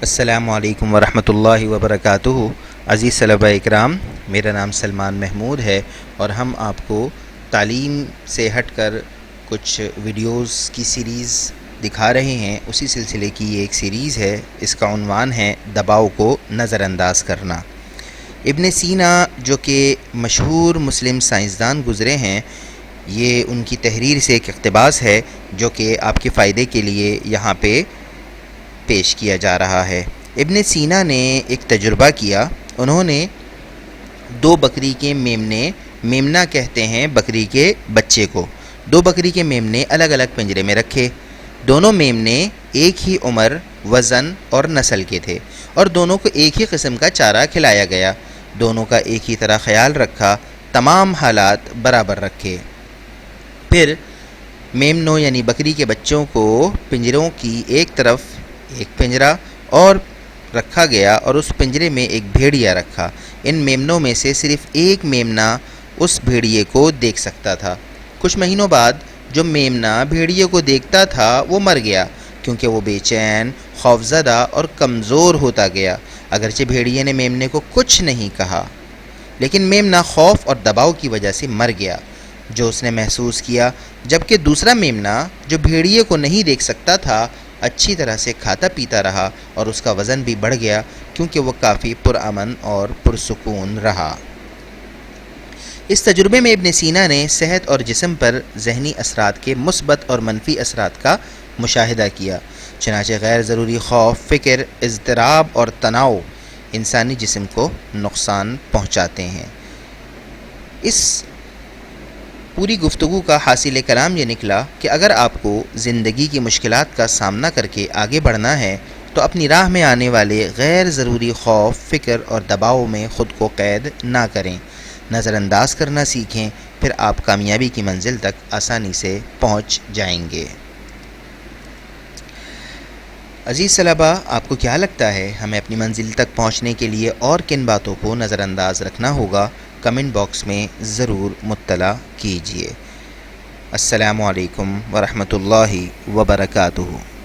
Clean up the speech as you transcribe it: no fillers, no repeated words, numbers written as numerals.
السلام علیکم ورحمۃ اللہ وبرکاتہ۔ عزیز طلباء اکرام، میرا نام سلمان محمود ہے اور ہم آپ کو تعلیم سے ہٹ کر کچھ ویڈیوز کی سیریز دکھا رہے ہیں۔ اسی سلسلے کی یہ ایک سیریز ہے، اس کا عنوان ہے دباؤ کو نظر انداز کرنا۔ ابن سینا جو کہ مشہور مسلم سائنسدان گزرے ہیں، یہ ان کی تحریر سے ایک اقتباس ہے جو کہ آپ کے فائدے کے لیے یہاں پہ پیش کیا جا رہا ہے۔ ابن سینا نے ایک تجربہ کیا۔ انہوں نے دو بکری کے میمنے، میمنا کہتے ہیں بکری کے بچے کو، دو بکری کے میمنے الگ الگ پنجرے میں رکھے۔ دونوں میمنے ایک ہی عمر، وزن اور نسل کے تھے اور دونوں کو ایک ہی قسم کا چارہ کھلایا گیا۔ دونوں کا ایک ہی طرح خیال رکھا، تمام حالات برابر رکھے۔ پھر میمنوں یعنی بکری کے بچوں کو پنجروں کی ایک طرف ایک پنجرہ اور رکھا گیا اور اس پنجرے میں ایک بھیڑیا رکھا۔ ان میمنوں میں سے صرف ایک میمنا اس بھیڑیے کو دیکھ سکتا تھا۔ کچھ مہینوں بعد جو میمنا بھیڑیے کو دیکھتا تھا وہ مر گیا، کیونکہ وہ بے چین، خوفزدہ اور کمزور ہوتا گیا۔ اگرچہ بھیڑیے نے میمنے کو کچھ نہیں کہا، لیکن میمنا خوف اور دباؤ کی وجہ سے مر گیا جو اس نے محسوس کیا، جبکہ دوسرا میمنا جو بھیڑیے کو نہیں دیکھ سکتا تھا اچھی طرح سے کھاتا پیتا رہا اور اس کا وزن بھی بڑھ گیا، کیونکہ وہ کافی پرامن اور پرسکون رہا۔ اس تجربے میں ابن سینا نے صحت اور جسم پر ذہنی اثرات کے مثبت اور منفی اثرات کا مشاہدہ کیا۔ چنانچہ غیر ضروری خوف، فکر، اضطراب اور تناؤ انسانی جسم کو نقصان پہنچاتے ہیں۔ اس پوری گفتگو کا حاصل کلام یہ نکلا کہ اگر آپ کو زندگی کی مشکلات کا سامنا کر کے آگے بڑھنا ہے تو اپنی راہ میں آنے والے غیر ضروری خوف، فکر اور دباؤ میں خود کو قید نہ کریں، نظر انداز کرنا سیکھیں، پھر آپ کامیابی کی منزل تک آسانی سے پہنچ جائیں گے۔ عزیز طلباء، آپ کو کیا لگتا ہے ہمیں اپنی منزل تک پہنچنے کے لیے اور کن باتوں کو نظر انداز رکھنا ہوگا؟ کمنٹ باکس میں ضرور مطلع کیجیے۔ السلام علیکم ورحمۃ اللہ وبرکاتہ۔